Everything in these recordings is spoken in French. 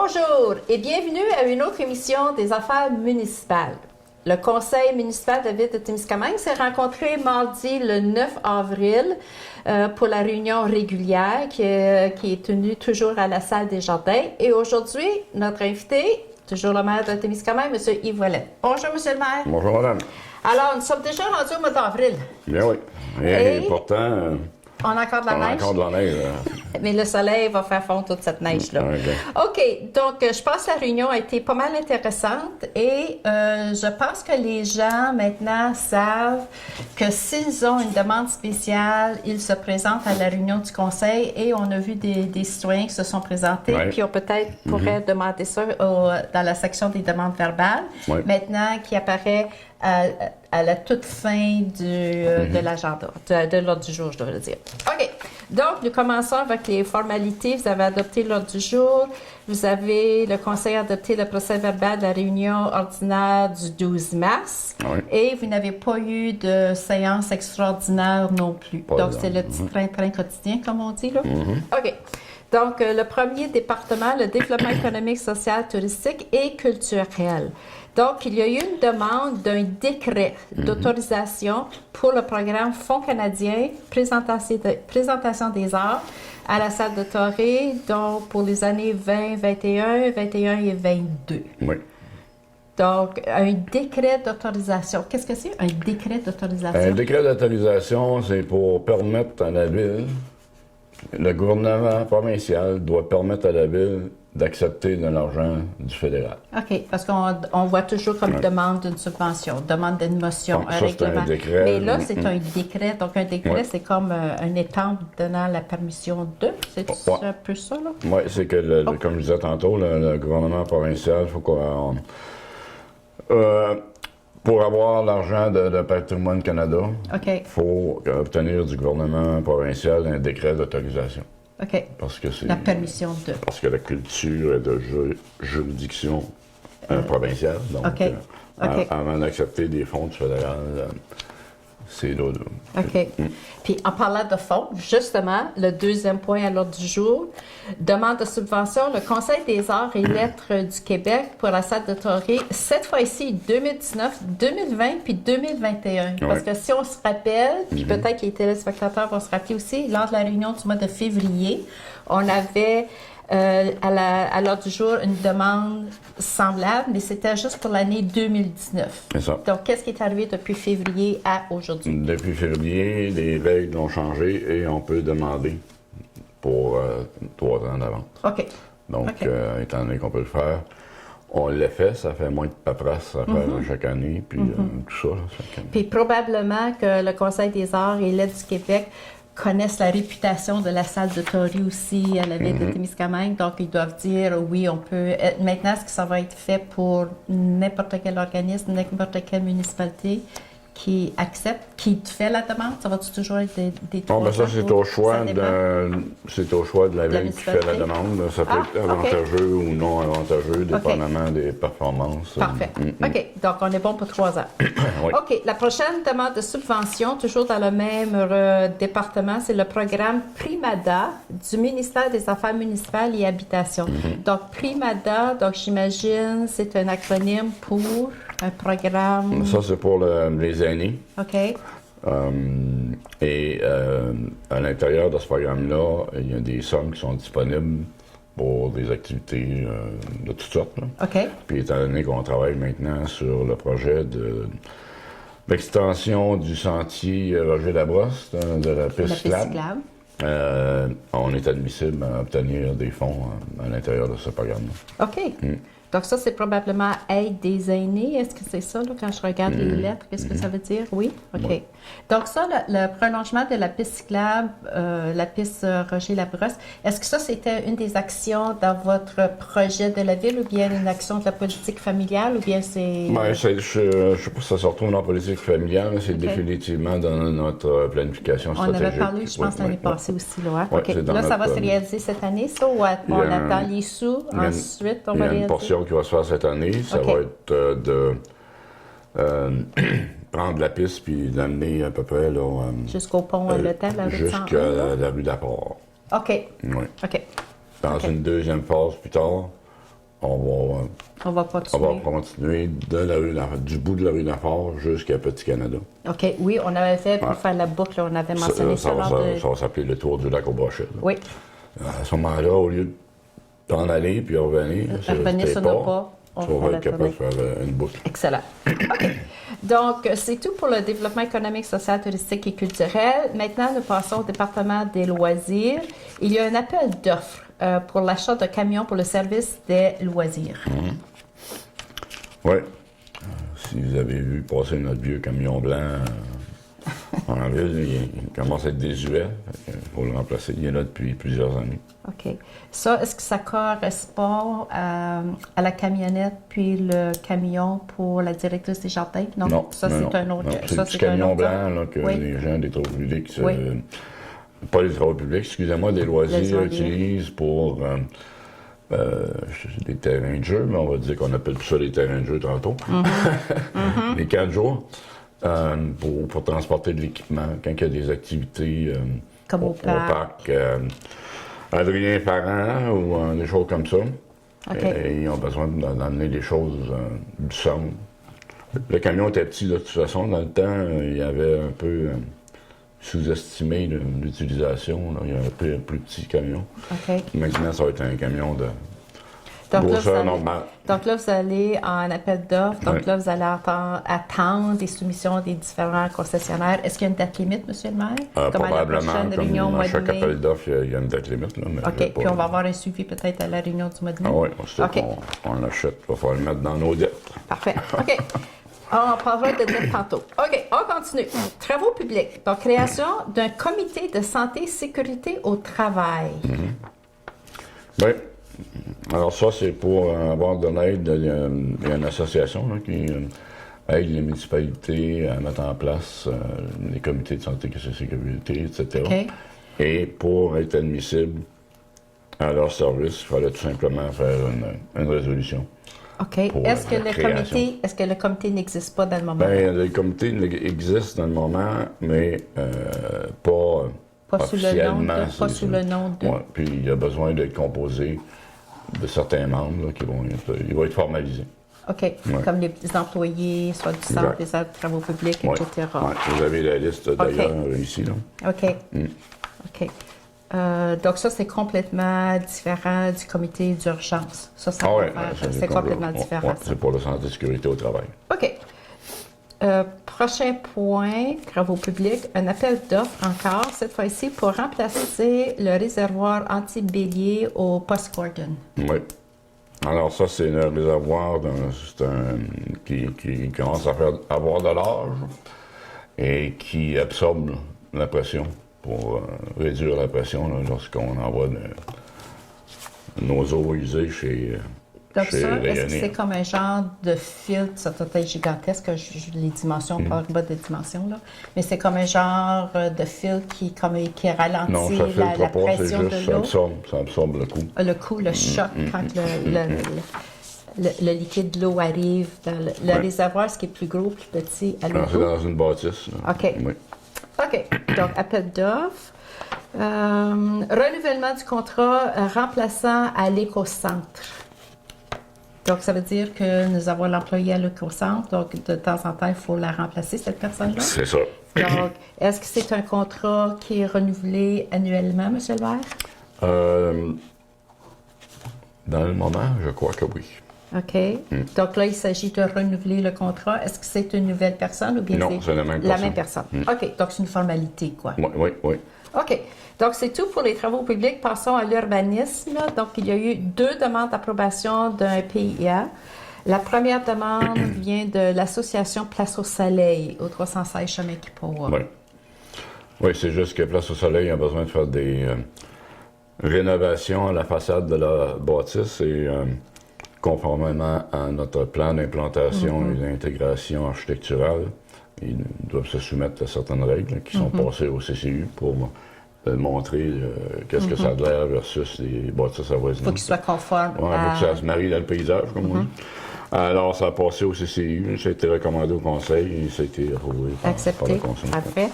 Bonjour et bienvenue à une autre émission des Affaires municipales. Le Conseil municipal de la Ville de Témiscamingue s'est rencontré mardi le 9 avril pour la réunion régulière qui est tenue toujours à la salle des Jardins. Et aujourd'hui, notre invité, toujours le maire de Témiscamingue, M. Yves Ouellet. Bonjour, M. le maire. Bonjour, madame. Alors, nous sommes déjà rendus au mois d'avril. Bien oui. Et pourtant, on a encore de la on a neige. encore de la neige. Mais le soleil va faire fondre toute cette neige-là. OK. Donc, je pense que la réunion a été pas mal intéressante et je pense que les gens maintenant savent que s'ils ont une demande spéciale, ils se présentent à la réunion du conseil et on a vu des citoyens qui se sont présentés puis on peut-être pourrait demander ça dans la section des demandes verbales. Maintenant, qui apparaît à la toute fin de l'agenda, de l'ordre du jour, je dois le dire. OK. Donc, nous commençons avec les formalités. Vous avez adopté l'ordre du jour. Le conseil a adopté le procès-verbal de la réunion ordinaire du 12 mars. Et vous n'avez pas eu de séance extraordinaire non plus. Donc, c'est le petit train-train quotidien, comme on dit, là. OK. Donc, le premier département, le développement économique, social, touristique et culturel. Donc, il y a eu une demande d'un décret d'autorisation pour le programme Fonds canadien Présentation des arts à la salle de Torrey, donc pour les années 2021, 21 et 22. Oui. Donc, un décret d'autorisation. Qu'est-ce que c'est, un décret d'autorisation? Un décret d'autorisation, c'est pour permettre à la Ville, le gouvernement provincial doit permettre à la Ville d'accepter de l'argent du fédéral. OK, parce qu'on voit toujours comme demande d'une subvention, demande d'une motion, un règlement. Un décret. Mais là, c'est un décret. Donc, un décret, c'est comme un étampe donnant la permission de. C'est un peu ça, là? Oui, c'est que, comme je disais tantôt, le gouvernement provincial, il faut qu'on... pour avoir l'argent de Patrimoine Canada, il faut obtenir du gouvernement provincial un décret d'autorisation. OK. Parce que c'est la permission de. Parce que la culture est de juridiction provinciale. Donc, avant d'accepter des fonds du fédéral, c'est là. OK. Puis, en parlant de fonds, justement, le deuxième point à l'ordre du jour, demande de subvention, le Conseil des arts et lettres du Québec pour la salle de Torrey, cette fois-ci 2019, 2020 puis 2021. Parce que si on se rappelle, puis peut-être que les téléspectateurs vont se rappeler aussi, lors de la réunion du mois de février, on avait à l'ordre du jour une demande semblable, mais c'était juste pour l'année 2019. C'est ça. Donc, qu'est-ce qui est arrivé depuis février à aujourd'hui? Depuis février, les règles ont changé et on peut demander pour 3 ans d'avance. OK. Donc, étant donné qu'on peut le faire, on l'a fait, ça fait moins de paperasse à faire chaque année, puis tout ça. Puis probablement que le Conseil des arts et l'aide du Québec connaissent la réputation de la salle de Torrey aussi à la ville de Témiscamingue. Donc, ils doivent dire, oui, on peut... Maintenant, est-ce que ça va être fait pour n'importe quel organisme, n'importe quelle municipalité qui accepte, qui te fait la demande? Ça va-tu toujours être des 3 ben ça, ans? c'est au choix de la ville qui fait la demande. Ça peut être avantageux ou non avantageux, dépendamment des performances. Parfait. OK. Donc, on est bon pour 3 ans. OK. La prochaine demande de subvention, toujours dans le même département, c'est le programme Primada du ministère des Affaires municipales et Habitation. Donc, Primada, donc j'imagine, c'est un acronyme pour un programme... Ça, c'est pour les aînés. OK. À l'intérieur de ce programme-là, il y a des sommes qui sont disponibles pour des activités de toutes sortes. Là. OK. Puis étant donné qu'on travaille maintenant sur le projet d'extension du sentier Roger Labrosse, de la piste cyclable, on est admissible à obtenir des fonds à l'intérieur de ce programme-là. OK. Donc ça, c'est probablement aide des aînés. Est-ce que c'est ça, là, quand je regarde les lettres? Qu'est-ce que ça veut dire? Oui? OK. Donc ça, le prolongement de la piste cyclable, la piste Roger Labrosse, est-ce que ça, c'était une des actions dans votre projet de la ville ou bien une action de la politique familiale ou bien c'est... Bien, je ne sais pas si ça se retrouve dans la politique familiale, mais c'est définitivement dans notre planification stratégique. On avait parlé, je pense, l'année passée aussi. Là, hein? OK. Là, ça va se réaliser cette année, ça, ou on attend les sous, ensuite on va réaliser? Qui va se faire cette année. Ça va être de prendre la piste puis l'amener à peu près là, jusqu'au pont Le Temps, la rue jusqu'à la rue d'Apport. OK. Oui. OK. Dans une deuxième phase plus tard, On va continuer. continuer du bout de la rue Lafarge jusqu'à Petit-Canada. OK, oui, on avait fait pour faire la boucle, on avait mentionné ça. Ça va s'appeler le tour du lac au Brochet. Oui. À ce moment-là, au lieu d'en aller puis revenir, revenir sur nos pas, on va être capable de faire une boucle. Excellent. OK. Donc, c'est tout pour le développement économique, social, touristique et culturel. Maintenant, nous passons au département des loisirs. Il y a un appel d'offres pour l'achat de camions pour le service des loisirs. Oui. Si vous avez vu passer notre vieux camion blanc en ville, il commence à être désuet. Il faut le remplacer. Il est là depuis plusieurs années. OK. Ça, est-ce que ça correspond à la camionnette puis le camion pour la directrice des jardins? Non, ça, c'est un autre. C'est le petit camion blanc là, que les gens des travaux publics, pas les travaux publics, excusez-moi, des loisirs utilisent pour des terrains de jeu, mais on va dire qu'on appelle ça des terrains de jeu tantôt. Les 4 jours. Pour transporter de l'équipement quand il y a des activités comme au parc. Adrien Parent ou des choses comme ça. Okay. Et ils ont besoin d'amener des choses du centre. Le camion était petit de toute façon. Dans le temps, il y avait un peu sous-estimé l'utilisation. Il y avait un peu un plus petit camion. Okay. Maintenant, ça va être un camion de grosseur normale. Donc là, vous allez en appel d'offres. Donc là, vous allez attendre des soumissions des différents concessionnaires. Est-ce qu'il y a une date limite, M. le maire? Probablement. Comme à chaque appel d'offres, il y a une date limite. Là, mais OK. Puis on va avoir un suivi peut-être à la réunion du mois de mai? Oui, on l'achète. Il va falloir le mettre dans nos dettes. Parfait. OK. On parlera de dettes tantôt. OK, on continue. Travaux publics. Donc, création d'un comité de santé et sécurité au travail. Oui. Alors ça, c'est pour avoir de l'aide. Il y a une association là, qui aide les municipalités à mettre en place les comités de santé et de sécurité, etc. Okay. Et pour être admissible à leur service, il fallait tout simplement faire une résolution. OK. Est-ce que le comité n'existe pas dans le moment? Bien, le comité existe dans le moment, mais pas officiellement. Pas sous le nom de... Ouais, puis il y a besoin d'être composé de certains membres là, il va être formalisé. OK. Ouais. Comme les employés, soit du centre, des travaux publics, etc. Ouais. Vous avez la liste d'ailleurs ici. Là. OK. OK. Donc ça, c'est complètement différent du comité d'urgence. C'est complètement différent. C'est pour la santé et sécurité au travail. OK. Prochain point, travaux publics, un appel d'offres encore, cette fois-ci, pour remplacer le réservoir anti-bélier au poste Gordon. Oui. Alors ça, c'est un réservoir qui commence à avoir de l'âge et qui absorbe la pression pour réduire la pression lorsqu'on envoie nos eaux usées chez... Donc ça, est-ce que c'est comme un genre de filtre, ça doit être gigantesque, les dimensions, pas bas de dimensions, là, mais c'est comme un genre de filtre qui ralentit la pression de l'eau? Ça absorbe le coup. Le coup, le choc, quand le liquide de l'eau arrive dans le réservoir, ce qui est plus gros, plus petit, à l'eau. C'est dans une bâtisse. Là. OK. Oui. OK. Donc, appel d'offres. Renouvellement du contrat remplaçant à l'éco-centre. Donc, ça veut dire que nous avons l'employé à l'éco-centre, donc de temps en temps, il faut la remplacer, cette personne-là. C'est ça. Donc, est-ce que c'est un contrat qui est renouvelé annuellement, M. le maire? Dans le moment, je crois que oui. OK. Donc là, il s'agit de renouveler le contrat. Est-ce que c'est une nouvelle personne ou bien c'est la même personne? OK. Donc, c'est une formalité, quoi. Oui. OK. Donc, c'est tout pour les travaux publics. Passons à l'urbanisme. Donc, il y a eu 2 demandes d'approbation d'un PIA. La première demande vient de l'association Place au Soleil, au 316 chemin Kipawa. Oui, c'est juste que Place au Soleil a besoin de faire des rénovations à la façade de la bâtisse et conformément à notre plan d'implantation et d'intégration architecturale, ils doivent se soumettre à certaines règles qui sont passées au CCU pour montrer qu'est-ce que ça a l'air versus les bâtisses avoisinantes. Il faut qu'il soit conforme. Oui, il faut que ça se marie dans le paysage, comme on dit. Alors, ça a passé au CCU, ça a été recommandé au Conseil et ça a été approuvé par le Conseil. Parfait.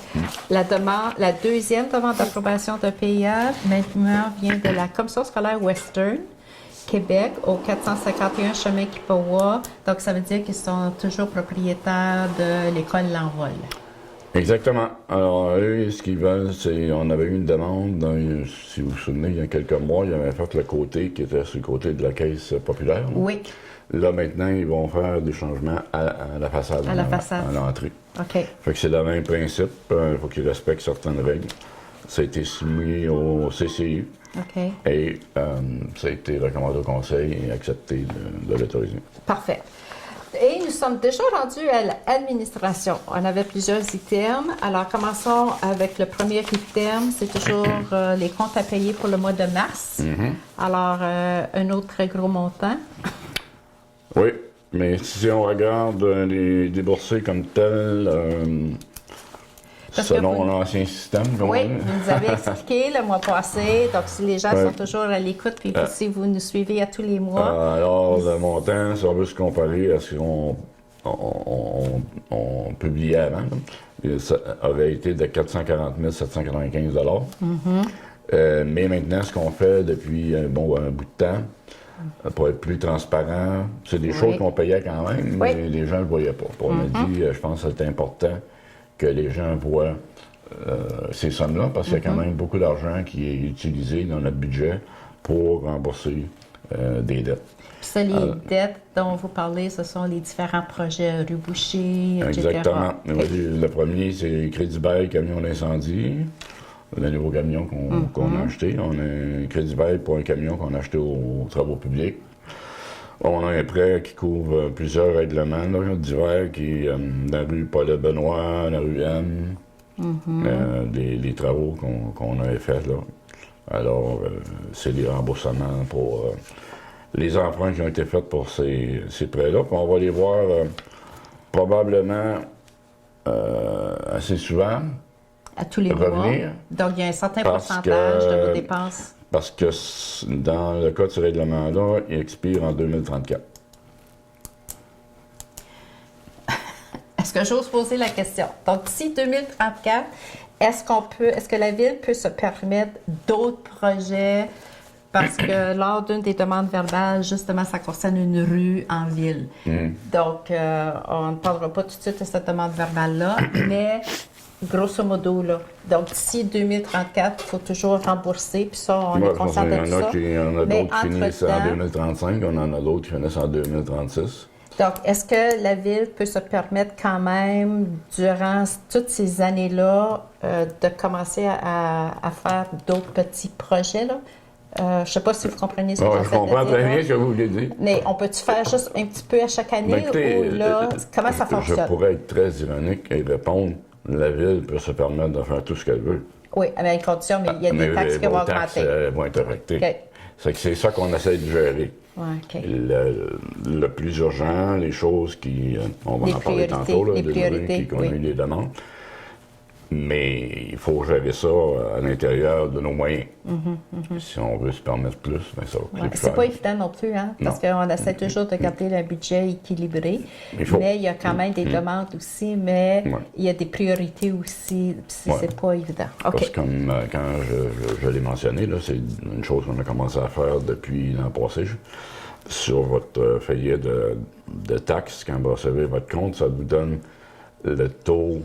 La deuxième demande d'approbation de PIA, maintenant, vient de la Commission scolaire Western Québec, au 451 chemin Kipawa. Donc, ça veut dire qu'ils sont toujours propriétaires de l'école L'Envol. Exactement. Alors, eux, ce qu'ils veulent, c'est... On avait eu une demande, si vous vous souvenez, il y a quelques mois, ils avaient fait le côté qui était sur le côté de la caisse populaire. Oui. Là, maintenant, ils vont faire des changements à la façade. À la façade. À l'entrée. OK. Fait que c'est le même principe. Il faut qu'ils respectent certaines règles. Ça a été soumis au CCI. OK. Et ça a été recommandé au Conseil et accepté de l'autoriser. Parfait. Et nous sommes déjà rendus à l'administration. On avait plusieurs items. Alors, commençons avec le premier item. C'est toujours les comptes à payer pour le mois de mars. Alors, un autre très gros montant. Oui, mais si on regarde les déboursés comme tels, selon l'ancien système, oui, vous nous avez expliqué le mois passé. Donc, si les gens sont toujours à l'écoute, puis si vous nous suivez à tous les mois. Alors, le montant, si on veut se comparer à ce qu'on publiait avant, ça avait été de 440 795 mais maintenant, ce qu'on fait depuis un bout de temps, pour être plus transparent, c'est des choses qu'on payait quand même, mais les gens ne le voyaient pas. On a dit, je pense que c'est important que les gens voient ces sommes-là, parce qu'il y a quand même beaucoup d'argent qui est utilisé dans notre budget pour rembourser des dettes. Puis ça, les dettes dont vous parlez, ce sont les différents projets rue Boucher, etc. Exactement. Le premier, c'est Crédit Bail camion d'incendie. Le nouveau camion qu'on a acheté. On a un crédit bail pour un camion qu'on a acheté aux travaux publics. On a un prêt qui couvre plusieurs règlements divers, qui la rue Paul-Benoît, la rue M, les travaux qu'on avait faits là. Alors, c'est des remboursements pour les emprunts qui ont été faits pour ces prêts-là. Puis on va les voir probablement assez souvent. À tous les mois. Donc, il y a un certain pourcentage de vos dépenses. Parce que dans le cas de ce règlement-là, il expire en 2034. Est-ce que j'ose poser la question? Donc, d'ici 2034, est-ce que la Ville peut se permettre d'autres projets? Parce que lors d'une des demandes verbales, justement, ça concerne une rue en ville. Donc, on ne parlera pas tout de suite de cette demande verbale-là, mais grosso modo, là. Donc, d'ici 2034, il faut toujours rembourser, puis ça, on est conscient de ça. Il y en a d'autres qui finissent en 2035, on en a d'autres qui finissent en 2036. Donc, est-ce que la Ville peut se permettre quand même, durant toutes ces années-là, de commencer à faire d'autres petits projets, là? Je ne sais pas si vous comprenez ce que je comprends très bien ce que vous voulez dire. Mais on peut-tu faire juste un petit peu à chaque année? Écoutez, ou là, comment ça fonctionne? Je pourrais être très ironique et répondre, la Ville peut se permettre de faire tout ce qu'elle veut. Oui, à une condition, mais il y a des taxes qui vont augmenter. Les taxes vont être affectées. Okay. C'est ça qu'on essaie de gérer. Ouais, okay. Le plus urgent, les choses qui... on va en parler tantôt, là, qui ont eu des demandes. Mais il faut gérer ça à l'intérieur de nos moyens. Si on veut se permettre plus, bien ça va coûter plus cher. C'est pas évident non plus, hein? Parce qu'on essaie toujours de garder un budget équilibré. Mais il y a quand même des demandes aussi, mais il y a des priorités aussi, c'est pas évident. Parce que comme quand je l'ai mentionné, là, c'est une chose qu'on a commencé à faire depuis l'an passé. Sur votre feuillet de taxes, quand vous recevez votre compte, ça vous donne le taux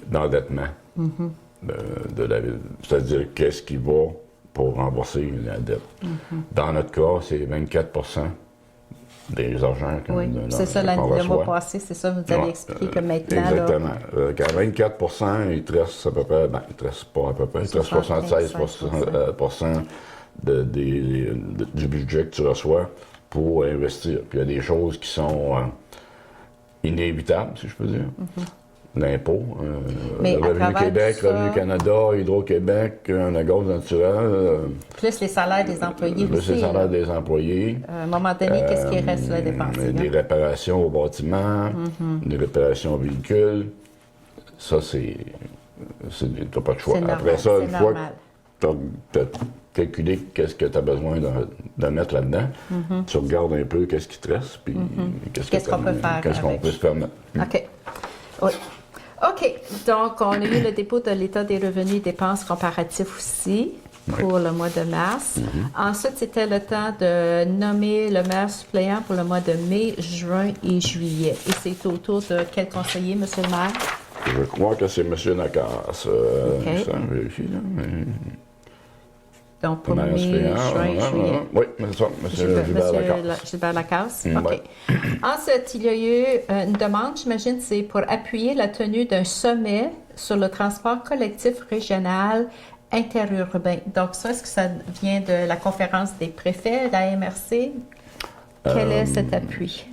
d'endettement de la Ville. C'est-à-dire qu'est-ce qui va pour rembourser la dette. Dans notre cas, c'est 24 des argents c'est ça, le mois passé, c'est ça, vous avez expliqué que maintenant... Exactement. Qu'à 24 il te reste à peu près, il te reste pas à peu près, il te reste 76 du budget que tu reçois pour investir. Puis il y a des choses qui sont... inévitable, si je peux dire. L'impôt, Revenu Québec, Revenu Canada, Hydro-Québec, un gaz naturel. Plus les salaires des employés plus aussi. Les salaires des employés. À un moment donné, qu'est-ce qui reste à dépenser? Des réparations aux bâtiments, des réparations aux véhicules. Ça, t'as pas de choix. Après ça, une fois que tu as calculé qu'est-ce que tu as besoin de mettre là-dedans, tu regardes un peu qu'est-ce qui te reste, puis qu'est-ce qu'on peut faire qu'est-ce qu'on peut se permettre. OK. Oui. OK. Donc, on a eu le dépôt de l'État des revenus et dépenses comparatifs aussi. pour le mois de mars. Ensuite, c'était le temps de nommer le maire suppléant pour le mois de mai, juin et juillet. Et c'est au tour de quel conseiller, monsieur le maire? Je crois que c'est M. Nacasse. OK. Ça vérifie, là. Mais... Donc, pour Maire mai, suppléant, juin, juillet. Oui, c'est ça, M. Gilbert Lacasse. Gilbert Lacasse. Mm, OK. ouais. Ensuite, il y a eu une demande, j'imagine, c'est pour appuyer la tenue d'un sommet sur le transport collectif régional interurbain. Donc, ça, est-ce que ça vient de la conférence des préfets, de la MRC? Quel est cet appui?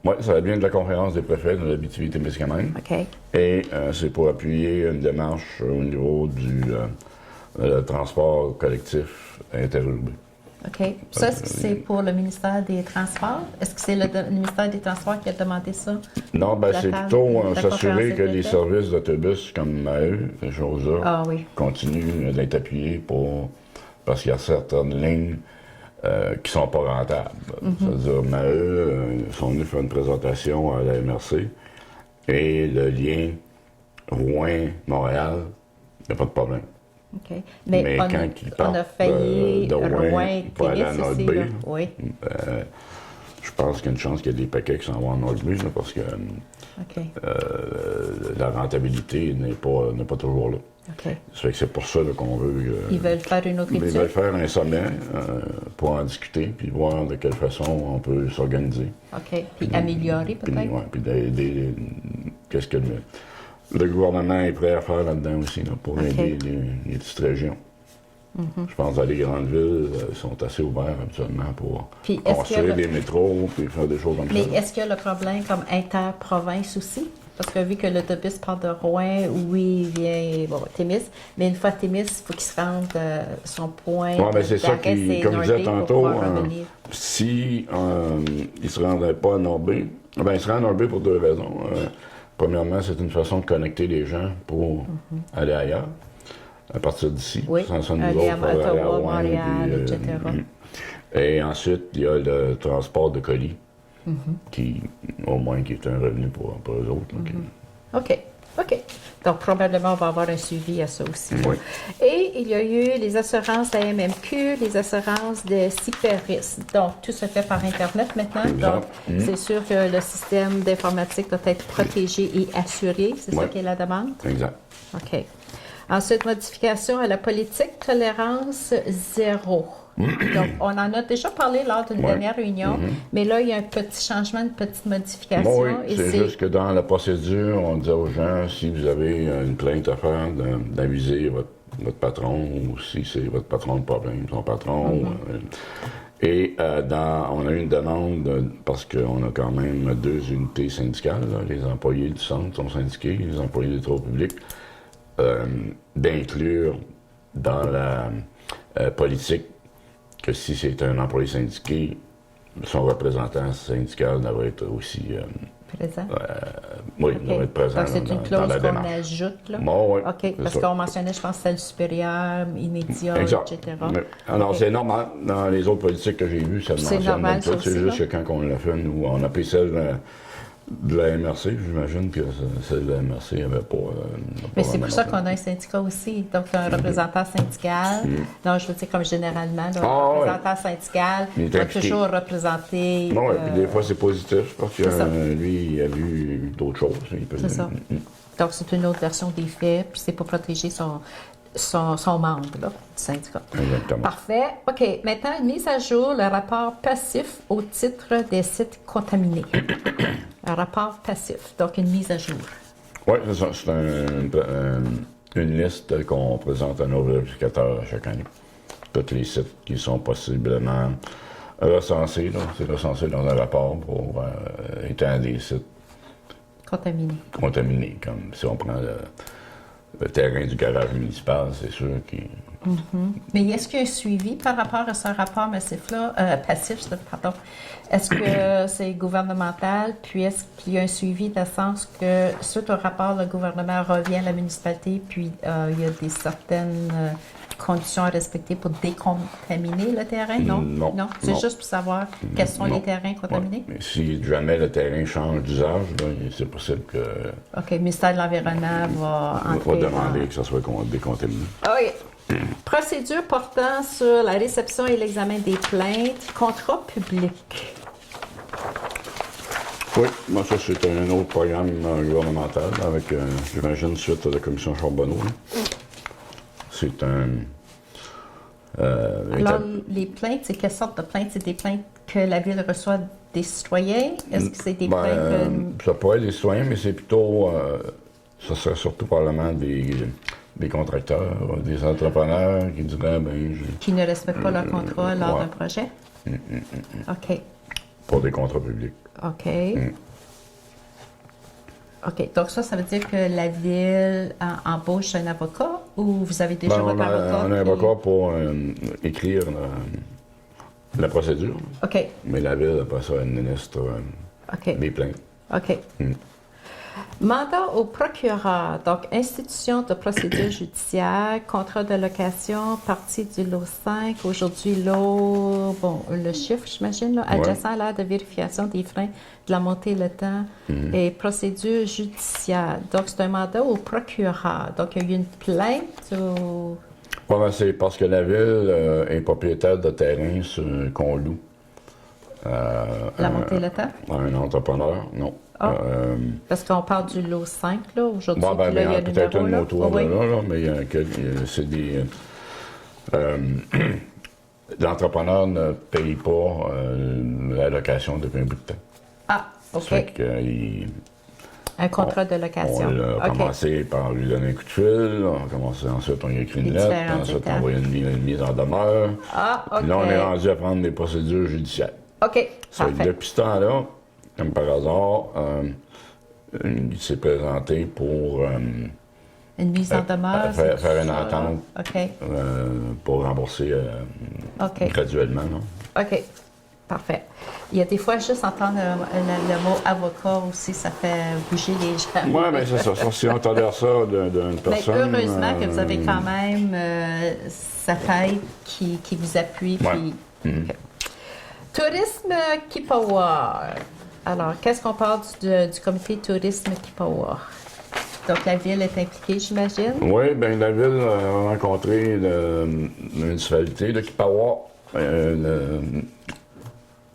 Oui, ça vient de la conférence des préfets de l'Abitibi-Témiscamingue. OK. Et c'est pour appuyer une démarche au niveau du transport collectif interurbain. OK. Ça, est-ce que c'est pour le ministère des Transports? Est-ce que c'est le ministère des Transports qui a demandé ça? Non, ben La c'est table plutôt de la s'assurer conférence que des les préfets? services d'autobus comme Maheu, ces choses-là, Ah oui. continuent d'être appuyés parce qu'il y a certaines lignes qui sont pas rentables. C'est-à-dire, Maheu, ils sont venus faire une présentation à la MRC et le lien Rouen-Montréal, il n'y a pas de problème. OK. Mais on, quand ils on partent a failli de Rouen Rouen, pour aller à Témis North aussi, Bay, là. Oui. Je pense qu'il y a une chance qu'il y ait des paquets qui s'en vont en North Bay, là, parce que OK. la rentabilité n'est pas toujours là. OK. Ça fait que c'est pour ça là, qu'on veut... Ils veulent faire une autre ils étude? veulent faire un sommet pour en discuter, puis voir de quelle façon on peut s'organiser. OK. Puis améliorer Puis, peut-être? ouais, puis d'aider... Qu'est-ce que le gouvernement est prêt à faire là-dedans aussi, là, pour aider les petites régions. Je pense que dans les grandes villes, ils sont assez ouverts habituellement pour Puis est-ce construire que des métros puis faire des choses comme Mais ça. est-ce qu'il y a le problème comme interprovince aussi? Parce que vu que l'autobus part de Rouen, oui, il vient, bon, Témis, mais une fois à Témis, il faut qu'il se rende son point. Oui, mais c'est ça d'arrêt, qui, c'est comme je disais North Bay pour tantôt, pouvoir revenir. si il ne se rendrait pas à North Bay, ben, il se rend à North Bay pour deux raisons. Premièrement, c'est une façon de connecter les gens pour aller ailleurs, à partir d'ici. Oui, Sans ça, nous aller autres, à pour aller Ottawa, Rouen, Montréal, puis, etc. Et ensuite, il y a le transport de colis, qui, au moins, qui est un revenu pour eux autres. Là, OK. OK. Donc, probablement, on va avoir un suivi à ça aussi. Oui. Et il y a eu les assurances AMMQ, les assurances de CIPERIS. Donc, tout se fait par Internet maintenant. Exact. Donc, c'est sûr que le système d'informatique doit être protégé et assuré. C'est ça Oui. qui est la demande? Exact. OK. Ensuite, modification à la politique tolérance zéro. Donc, on en a déjà parlé lors d'une Ouais. dernière réunion, mais là, il y a un petit changement, une petite modification. Bon, oui, et c'est juste que dans la procédure, on disait aux gens, si vous avez une plainte à faire, d'aviser votre patron, ou si c'est votre patron le problème, son patron. On a eu une demande, parce qu'on a quand même 2 unités syndicales, là, les employés du centre sont syndiqués, les employés des travaux publics, d'inclure dans la politique que si c'est un employé syndiqué, son représentant syndical devrait être aussi Présent. oui, OK. devrait être présent Donc, c'est dans une clause la qu'on démarche. ajoute, là? Bon, oui, OK, c'est parce ça. qu'on mentionnait, je pense, celle supérieure, immédiat, Exact. etc. Alors, OK. c'est normal. Dans les autres politiques que j'ai vues, ça C'est mentionne normal, même ça tout. C'est aussi, juste là? que quand on l'a fait, nous, on a pris celle de la MRC. J'imagine que celle de la MRC n'avait pas. Mais c'est pour ça qu'on a un syndicat aussi. Donc, un représentant syndical. Non, je veux dire, comme généralement, là, un représentant syndical Il est va impliqué. toujours représenter. Non, et puis des fois, c'est positif parce que c'est ça. lui, il a vu d'autres choses. C'est ça. Donc, c'est une autre version des faits, puis c'est pour protéger son membre là, du syndicat. Exactement. Parfait. OK. Maintenant, une mise à jour, le rapport passif au titre des sites contaminés. Un rapport passif, donc une mise à jour. Oui, c'est ça. C'est une liste qu'on présente à nos vérificateurs chaque année. Tous les sites qui sont possiblement recensés. là. C'est recensé dans un rapport pour étant des sites Contaminés. contaminés. Comme si on prend le terrain du garage municipal, c'est sûr qu'il... Mais est-ce qu'il y a un suivi par rapport à ce rapport massif-là, passif, pardon? Est-ce que c'est gouvernemental? Puis est-ce qu'il y a un suivi dans le sens que, suite au rapport, le gouvernement revient à la municipalité, puis il y a des certaines conditions à respecter pour décontaminer le terrain? Non? Non. C'est Non. juste pour savoir quels sont Non. les terrains contaminés? Ouais. Mais si jamais le terrain change d'usage, là, c'est possible que OK, le ministère de l'Environnement va on entrer va demander que ça soit décontaminé. OK. Procédure portant sur la réception et l'examen des plaintes, contrat public. Oui, moi ça c'est un autre programme gouvernemental avec, j'imagine, suite à la commission Charbonneau. C'est un... Alors, les plaintes, c'est quelle sorte de plaintes? C'est des plaintes que la Ville reçoit des citoyens? Est-ce que c'est des plaintes... Ça pourrait être des citoyens, mais c'est plutôt... ça serait surtout probablement des contracteurs, des entrepreneurs qui diraient, qui ne respectent pas leur contrat lors d'un projet? OK. Pour des contrats publics. OK. OK. Donc ça veut dire que la Ville embauche un avocat ou vous avez déjà votre avocat? On a un avocat pour écrire la procédure. OK. Mais la Ville, après ça, administre des plaintes. OK. Mandat au procureur, donc institution de procédure judiciaire, contrat de location, partie du lot 5, aujourd'hui lot, le chiffre, j'imagine, adjacent à l'aire de vérification des freins, de la montée le temps et procédure judiciaire. Donc, c'est un mandat au procureur. Donc, il y a eu une plainte ou... C'est parce que la Ville est propriétaire de terrain qu'on loue. La montée le temps? Un entrepreneur, non. Parce qu'on parle du lot 5, là, aujourd'hui. Il y a peut-être une moto là, mais c'est des... l'entrepreneur ne paye pas la location depuis un bout de temps. Ah, OK. Ça fait un contrat de location. On a commencé par lui donner un coup de fil, ensuite on lui a écrit une lettre, ensuite on a envoyé une mise en demeure. Ah, OK. Puis là, on est rendu à prendre des procédures judiciaires. OK, parfait. Depuis ce temps-là, comme par hasard, il s'est présenté pour... une mise en demeure? Faire une entente pour rembourser graduellement. Là. OK, parfait. Il y a des fois, juste entendre le mot avocat aussi, ça fait bouger les gens. Oui, bien c'est ça. Si on tolère ça d'une personne... Mais heureusement que vous avez quand même sa tête qui vous appuie. Ouais. Puis... Tourisme Kippawa. Alors, qu'est-ce qu'on parle du comité Tourisme Kippawa? Donc, la Ville est impliquée, j'imagine? Oui, bien, la Ville a rencontré la municipalité de Kippawa,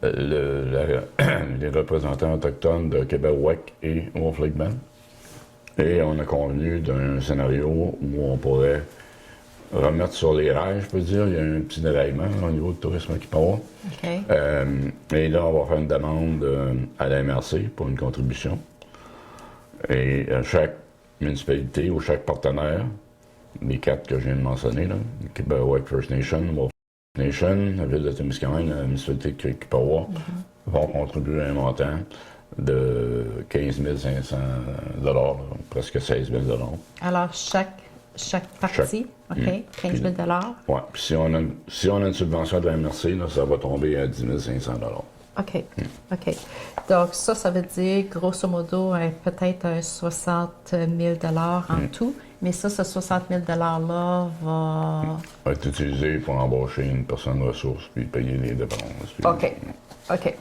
les représentants autochtones de Québec et Wolf Lake Band. Et on a convenu d'un scénario où on pourrait remettre sur les rails, je peux dire. Il y a un petit déraillement au niveau du tourisme Kippawa. OK. Et là, on va faire une demande à la MRC pour une contribution. Et chaque municipalité ou chaque partenaire, les 4 que je viens de mentionner, là, Québec First Nation, Wolf Nation, la Ville de Témiscamingue, la municipalité de Kippawa, vont contribuer à un montant de 15 500 $, presque 16 000 $. Alors, chaque partie, OK, 15 000 $. Oui, puis si on a une subvention de la MRC, là, ça va tomber à 10 500 $. OK, OK. Donc, ça veut dire, grosso modo, peut-être 60 000 $ en tout, mais ce 60 000 $-là va être utilisé pour embaucher une personne ressource puis payer les dépenses. OK, OK.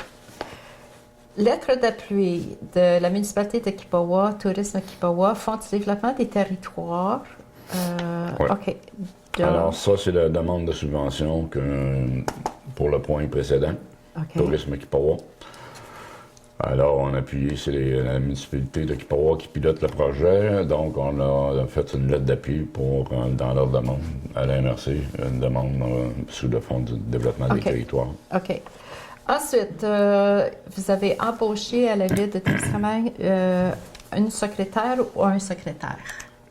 Lettre d'appui de la municipalité de Kippawa, Tourisme Kippawa, Fonds de développement des territoires. OK. Alors, ça, c'est la demande de subvention pour le point précédent, Tourisme Kippawa. Alors, on a appuyé, c'est la municipalité de Kippawa qui pilote le projet, donc on a fait une lettre d'appui dans leur demande à la MRC, une demande sous le Fonds de développement des territoires. OK. Ensuite, vous avez embauché à la Ville de Témiscamingue une secrétaire ou un secrétaire?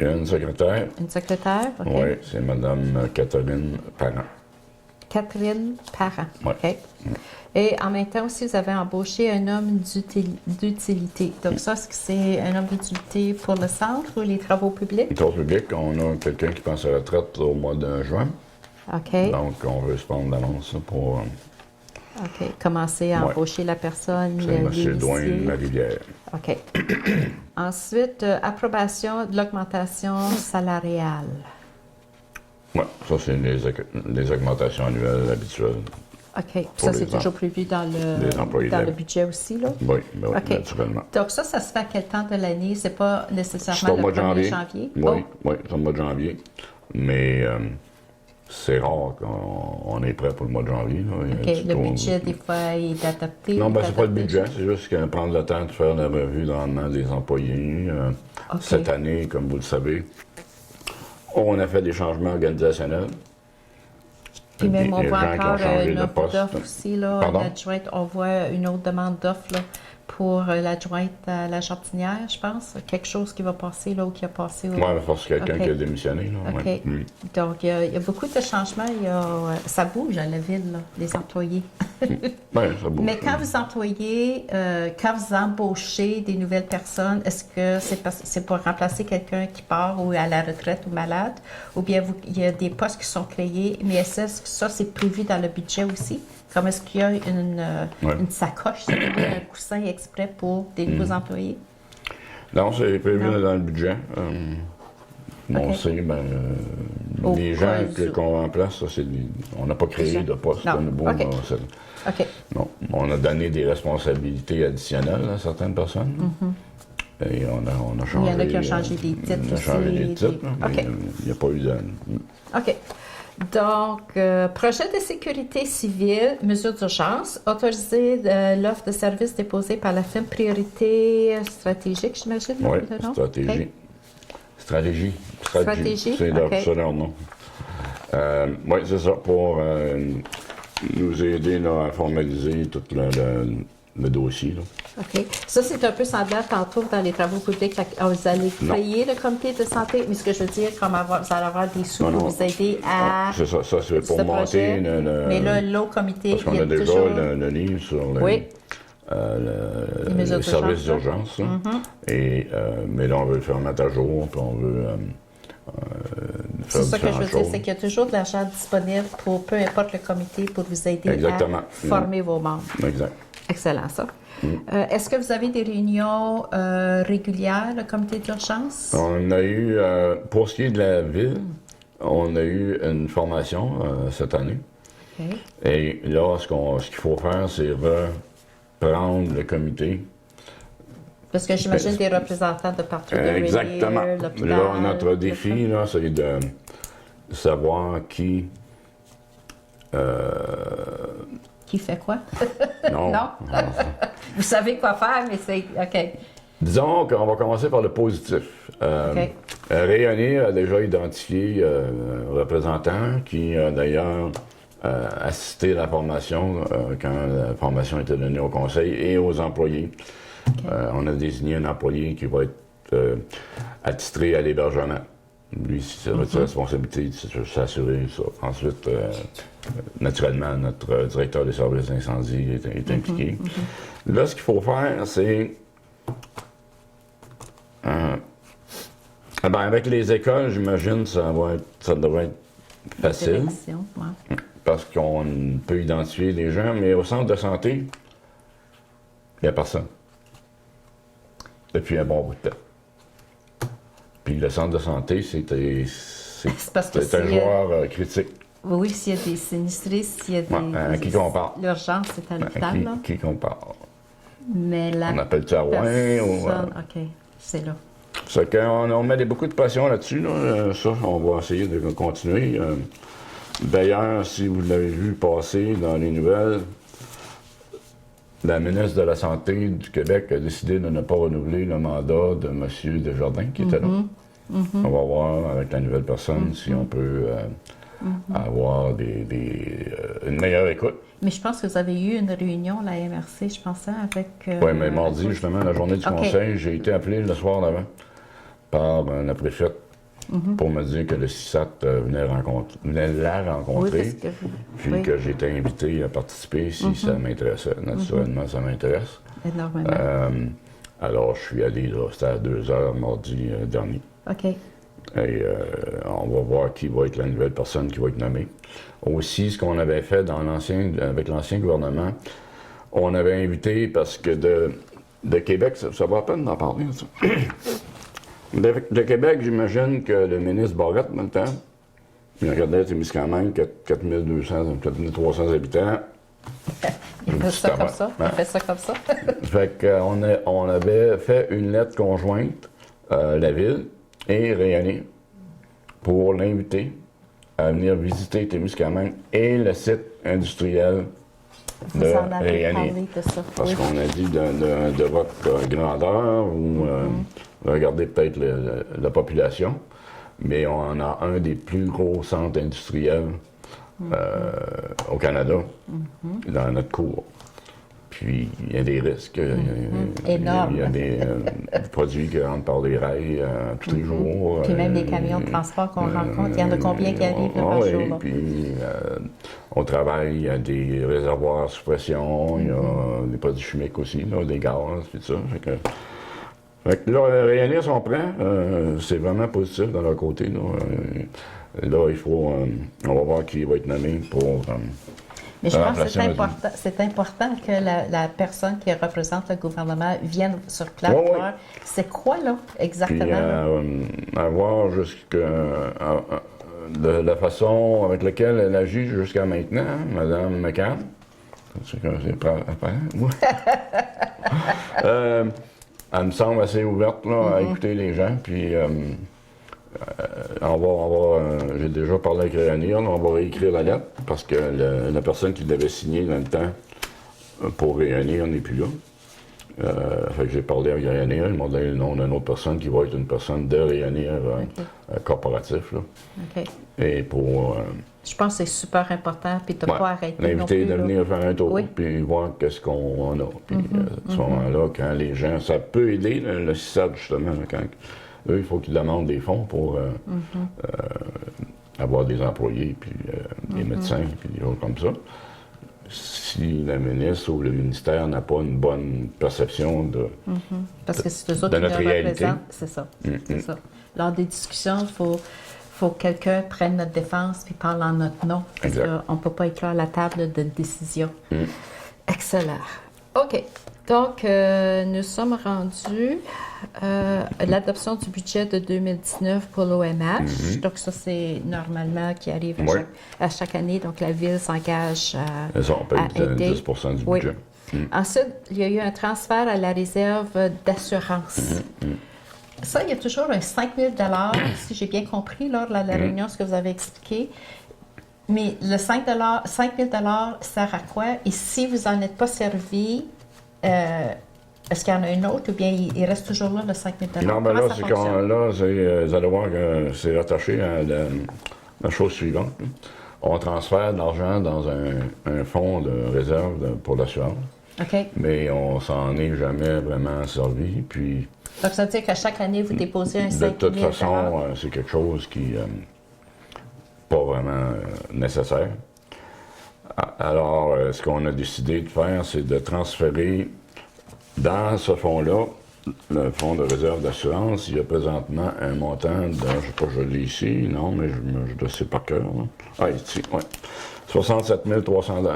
Une secrétaire. Une secrétaire, OK. Oui, c'est Mme Catherine Parent. Catherine Parent, oui. OK. Et en même temps aussi, vous avez embauché un homme d'utilité. Donc ça, est-ce que c'est un homme d'utilité pour le centre ou les travaux publics? Les travaux publics, on a quelqu'un qui pense à la retraite au mois de juin. OK. Donc, on veut se prendre d'annonce pour... OK. Commencer à embaucher la personne. C'est M. Dwayne Larivière. OK. Ensuite, approbation de l'augmentation salariale. Oui, ça, c'est les augmentations annuelles habituelles. OK. Ça, c'est toujours prévu dans le budget aussi, là? Oui, naturellement. Donc, ça se fait à quel temps de l'année? C'est pas nécessairement le 1er janvier? Oui, c'est au mois de janvier. Mais c'est rare qu'on est prêt pour le mois de janvier. Là. OK. Le budget, des fois, est adapté. Non, c'est pas le budget, c'est juste prendre le temps de faire la revue de rendement des employés. Cette année, comme vous le savez, on a fait des changements organisationnels. Puis même, on voit encore une offre offre d'offre aussi, là, l'adjointe, on voit une autre demande d'offre, là, pour l'adjointe à la jardinière, je pense. Quelque chose qui va passer, là, ou qui a passé. Oui, parce que quelqu'un qui a démissionné, là. OK. Ouais. Donc, il y a beaucoup de changements. Ça bouge à la ville, là, les employés. Oui, ça bouge. Mais quand vous employez, quand vous embauchez des nouvelles personnes, est-ce que c'est pour remplacer quelqu'un qui part ou à la retraite ou malade? Ou bien il y a des postes qui sont créés, mais est-ce que ça, c'est prévu dans le budget aussi? Comme est-ce qu'il y a une sacoche, un coussin exprès pour des nouveaux employés? Non, c'est prévu dans le budget. On sait, les gens qu'on remplace, on n'a pas créé de poste nouveau. Non, on a donné des responsabilités additionnelles à certaines personnes. Et on a changé. Il y en a qui ont changé des titres aussi. On a changé des titres, mais il n'y a pas eu de... OK. Donc, projet de sécurité civile, mesures d'urgence, autoriser l'offre de services déposée par la firme Priorité stratégique, j'imagine? Oui, stratégie. Okay. Stratégie. C'est leur nom. Oui, c'est ça, pour nous aider là, à formaliser tout le dossier. Là. OK. Ça, c'est un peu semblable tantôt dans les travaux publics. Vous allez créer le comité de santé, mais ce que je veux dire, comme vous allez avoir des sous pour vous aider à. C'est ça, c'est pour monter mais là, l'autre comité. Parce qu'on a déjà toujours... le livre sur les services d'urgence. Mais là, on veut le faire mettre à jour, puis on veut. C'est ça que je veux dire, c'est qu'il y a toujours de l'argent disponible pour peu importe le comité pour vous aider à former vos membres. Exact. Excellent, ça. Est-ce que vous avez des réunions régulières, le comité d'urgence? On a eu, pour ce qui est de la ville, on a eu une formation cette année. Okay. Et là, ce qu'il faut faire, c'est reprendre le comité. Parce que j'imagine des représentants de partout de exactement. l'hôpital. Là, notre défi, là, c'est de savoir qui... Qui fait quoi? Non. Non? Vous savez quoi faire, mais c'est... OK. Disons qu'on va commencer par le positif. Rayonier a déjà identifié un représentant qui a d'ailleurs assisté à la formation quand la formation était donnée au conseil et aux employés. On a désigné un employé qui va être attitré à l'hébergement. Lui, c'est notre responsabilité de s'assurer ça. Ensuite, naturellement, notre directeur des services d'incendie est impliqué. Là, ce qu'il faut faire, c'est... avec les écoles, j'imagine que ça devrait être facile. Parce qu'on peut identifier les gens, mais au centre de santé, il n'y a personne. Depuis un bon bout de temps. Puis le centre de santé, c'est un joueur critique. Oui, s'il y a des sinistrés, s'il y a des... à qui qu'on parle? L'urgence, c'est à l'hôpital, là? Qui qu'on parle? Mais la on appelle ça Rouen ou... OK, c'est là. C'est qu'on met beaucoup de pression là-dessus, là. Ça, on va essayer de continuer. D'ailleurs, si vous l'avez vu passer dans les nouvelles, la ministre de la Santé du Québec a décidé de ne pas renouveler le mandat de M. Desjardins, qui était là. On va voir avec la nouvelle personne si on peut avoir une meilleure écoute. Mais je pense que vous avez eu une réunion, la MRC, je pensais, avec... oui, mais mardi, justement, la journée du conseil, j'ai été appelé le soir d'avant par la préfète pour me dire que le CISAT venait la rencontrer, puis que j'étais invité à participer si ça m'intéressait. Naturellement, ça m'intéresse. Énormément. Alors, je suis allé, là, c'était à 2h mardi dernier. OK. Et on va voir qui va être la nouvelle personne qui va être nommée. Aussi, ce qu'on avait fait avec l'ancien gouvernement, on avait invité, parce que de Québec, ça va à peine d'en parler, ça. De Québec, j'imagine que le ministre Barrette, dans le temps, il regardait Témiscamingue, 4200, 4300 habitants. Il fait ça comme ça. Il fait ça comme ça. Fait qu'on avait fait une lettre conjointe, la ville et Rayonier, pour l'inviter à venir visiter Témiscamingue et le site industriel Vous de en avez Rayonier. parlé de ça. Parce Oui. qu'on a dit de votre grandeur ou regardez peut-être la population, mais on a un des plus gros centres industriels au Canada dans notre cour. Puis il y a des risques. Énorme. Il y a des produits qui rentrent par les rails tous les jours. Puis même les camions de transport qu'on rencontre, il y en a combien qui arrivent là, par jour? Oui, Là? puis on travaille, il y a des réservoirs sous pression, il y a des produits chimiques aussi, là, des gaz, puis ça. Fait que là, Rayonier sont prêts. C'est vraiment positif de leur côté. Là, il faut... on va voir qui va être nommé pour... Mais je pense que c'est important que la personne qui représente le gouvernement vienne sur place. Oui, oui. C'est quoi, là, exactement? Puis, à voir de la façon avec laquelle elle agit jusqu'à maintenant, Mme McCann. C'est elle me semble assez ouverte là, à écouter les gens. Puis, j'ai déjà parlé avec Rayonier, on va réécrire la lettre parce que la personne qui devait signer dans le temps pour Rayonier n'est plus là. Fait que j'ai parlé avec Rayonier, ils m'ont donné le nom d'une autre personne qui va être une personne de Rayonier corporatif. Là. OK. Et pour... je pense que c'est super important, puis tu n'as pas arrêté non l'inviter plus. de venir faire un tour, Oui. puis voir qu'est-ce qu'on a. Puis à ce moment-là, quand les gens... Ça peut aider le CISAD, justement, quand eux, il faut qu'ils demandent des fonds pour avoir des employés, puis des médecins, puis des choses comme ça. Si la ministre ou le ministère n'a pas une bonne perception Parce que c'est eux autres de qui notre nous réalité. représentent. C'est ça. C'est ça. Lors des discussions, il faut que quelqu'un prenne notre défense puis parle en notre nom. Parce qu'on ne peut pas être là à la table de décision. Excellent. OK. Donc, nous sommes rendus à l'adoption du budget de 2019 pour l'OMH. Donc, ça, c'est normalement qui arrive à chaque année. Donc, la Ville s'engage à aider. 10 du budget. Ensuite, il y a eu un transfert à la réserve d'assurance. Ça, il y a toujours un 5 000 si j'ai bien compris lors de la réunion, ce que vous avez expliqué. Mais le 5 000 sert à quoi? Et si vous n'en êtes pas servi, est-ce qu'il y en a une autre ou bien il reste toujours là le 5 000 Non, mais là, vous allez voir que c'est attaché à la chose suivante. On transfère de l'argent dans un fonds de réserve pour l'assurance. OK. Mais on s'en est jamais vraiment servi. Puis, donc, ça veut dire qu'à chaque année, vous déposez un 5 000 de toute façon, c'est quelque chose qui n'est pas vraiment nécessaire. Alors, ce qu'on a décidé de faire, c'est de transférer dans ce fonds-là, le fonds de réserve d'assurance, il y a présentement un montant de, je ne sais pas, je l'ai ici, non, mais je le sais par cœur. Là. Ah, ici, oui. 67 300 $.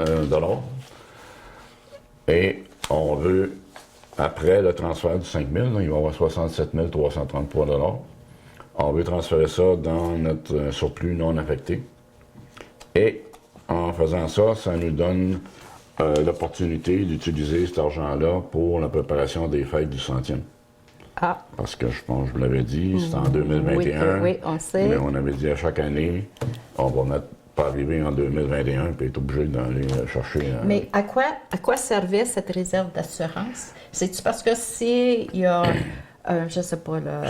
Et on veut, après le transfert du 5 000, il va y avoir 67 333 $. On veut transférer ça dans notre surplus non affecté. Et en faisant ça, ça nous donne l'opportunité d'utiliser cet argent-là pour la préparation des fêtes du 100e. Ah. Parce que je pense que je vous l'avais dit, c'est en 2021. Oui, on sait. Mais on avait dit à chaque année, on va pas arriver en 2021 et être obligé d'aller chercher... Mais à quoi servait cette réserve d'assurance? C'est-tu parce que s'il y a, je ne sais pas, là...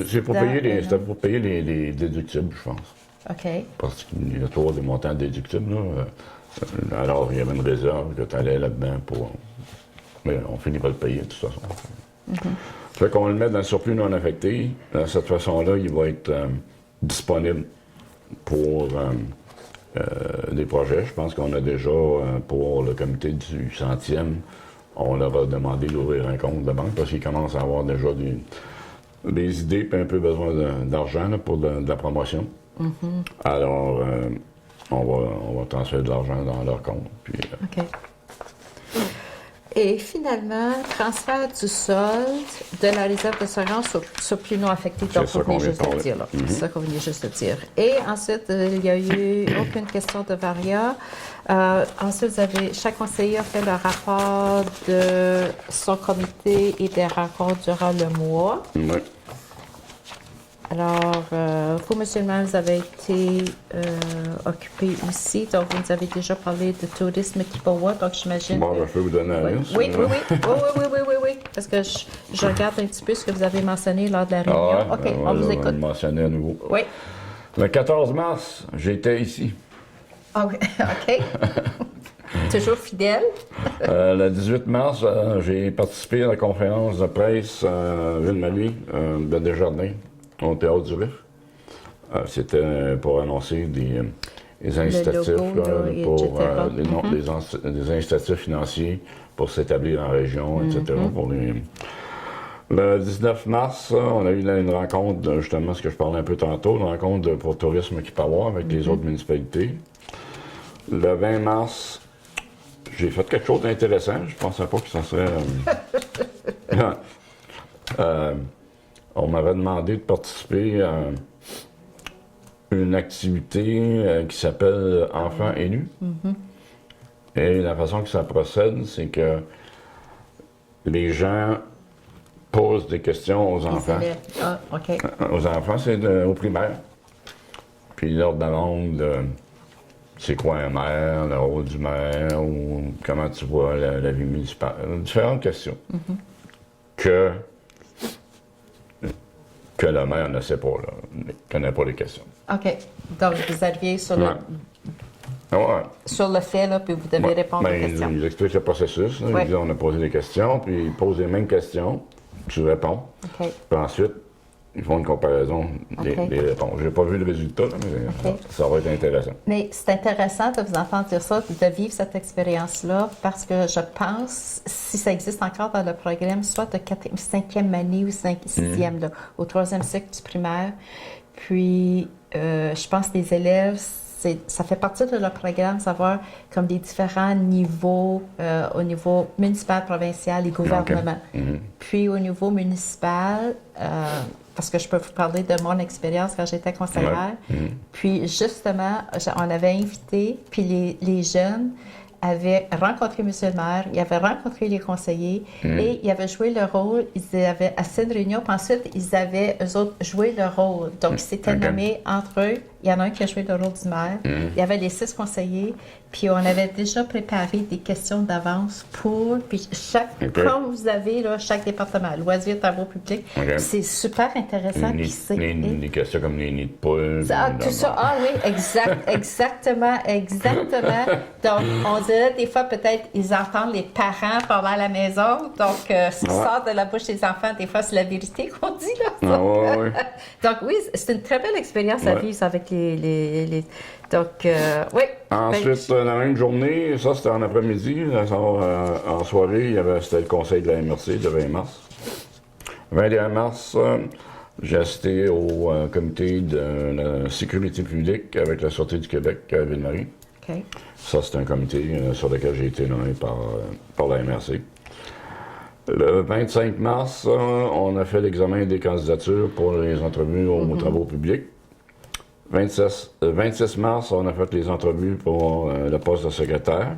C'est pour payer les déductibles, je pense. OK. Parce qu'il y a toujours des montants déductibles, là. Alors, il y avait une réserve que tu allais là-dedans pour... Mais on finit par le payer, de toute façon. Fait qu'on le met dans le surplus non affecté. De cette façon-là, il va être disponible pour des projets. Je pense qu'on a déjà, pour le comité du 100e, on leur a demandé d'ouvrir un compte de banque parce qu'ils commencent à avoir déjà des idées et un peu besoin d'argent là, pour de la promotion. Alors, on va transférer de l'argent dans leur compte. Puis, OK. Et finalement, transfert du solde de la réserve d'assurance au surplus non affecté. Donc, on vient juste de dire, là. C'est ça qu'on vient juste de dire. Et ensuite, il n'y a eu aucune question de varia. Ensuite, chaque conseiller a fait le rapport de son comité et des rencontres durant le mois. Oui. Alors, vous, monsieur le maire, vous avez été occupé ici, donc vous nous avez déjà parlé de tourisme Kippawa, donc j'imagine... Bon, je peux vous donner la liste. Oui, parce que je regarde un petit peu ce que vous avez mentionné lors de la réunion. OK, on vous écoute. On va mentionner à nouveau. Oui. Le 14 mars, j'étais ici. OK. Toujours fidèle. Le 18 mars, j'ai participé à la conférence de presse Ville-Marie de Desjardins au Théâtre du Rif. C'était pour annoncer des incitatifs logo, des incitatifs financiers pour s'établir en région, etc. Le 19 mars, on a eu une rencontre, justement, ce que je parlais un peu tantôt, une rencontre pour tourisme Kippawa avec les autres municipalités. Le 20 mars, j'ai fait quelque chose d'intéressant. Je ne pensais pas que ça serait... on m'avait demandé de participer à une activité qui s'appelle Enfants élus. Et la façon que ça procède, c'est que les gens posent des questions aux enfants. Aux enfants, c'est au primaire. Puis ils leur demandent c'est quoi un maire, le rôle du maire, ou comment tu vois la vie municipale. Différentes questions que le maire ne sait pas, ne connaît pas les questions. OK. Donc, vous arrivez sur sur le fait, là, puis vous devez répondre aux questions. Ils expliquent le processus. Ils disent, on a posé des questions, puis ils posent les mêmes questions, tu réponds. Puis ensuite, ils font une comparaison des réponses. Je n'ai pas vu le résultat, mais ça va être intéressant. Mais c'est intéressant de vous entendre dire ça, de vivre cette expérience-là, parce que je pense, si ça existe encore dans le programme, soit de 5e année ou 6e, là, au 3e cycle du primaire, puis je pense que les élèves, ça fait partie de leur programme, savoir comme des différents niveaux au niveau municipal, provincial et gouvernement. Puis au niveau municipal, parce que je peux vous parler de mon expérience quand j'étais conseillère. Puis justement, on avait invité, puis les jeunes avaient rencontré M. le maire, ils avaient rencontré les conseillers et ils avaient joué le rôle, ils avaient assez de réunions, puis ensuite ils avaient, eux autres, joué le rôle. Donc, ils s'étaient nommés entre eux. Il y en a un qui a joué le rôle du maire. Il y avait les 6 conseillers, puis on avait déjà préparé des questions d'avance pour... Puis comme vous avez, là, chaque département, loisirs, travaux publics, c'est super intéressant. Des questions comme les nids de poules. Tout ça, oui, exactement. Donc, on dirait des fois, peut-être, ils entendent les parents pendant à la maison. Donc, ce qui sort de la bouche des enfants, des fois, c'est la vérité qu'on dit, là. Donc, oui, c'est une très belle expérience à vivre avec les... Donc, oui. Ensuite, la même journée, ça c'était en après-midi, en soirée, c'était le conseil de la MRC le 20 mars. Le 21 mars, j'ai assisté au comité de la sécurité publique avec la Sûreté du Québec à Ville-Marie. Ça, c'est un comité sur lequel j'ai été nommé par la MRC. Le 25 mars, on a fait l'examen des candidatures pour les entrevues aux travaux publics. 26 mars, on a fait les entrevues pour le poste de secrétaire.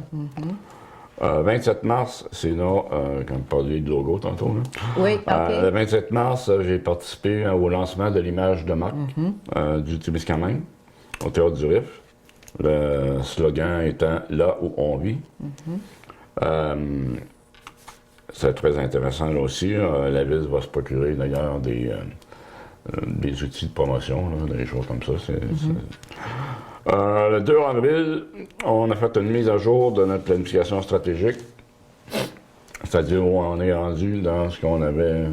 27 mars, c'est là, quand on parlait de logo tantôt. Là. Oui, OK. Le 27 mars, j'ai participé au lancement de l'image de marque du Témiscamingue, au Théâtre du Rif. Le slogan étant « Là où on vit ». C'est très intéressant là aussi. La ville va se procurer d'ailleurs des outils de promotion, là, des choses comme ça. Le 2 avril, on a fait une mise à jour de notre planification stratégique, c'est-à-dire où on est rendu dans ce qu'on avait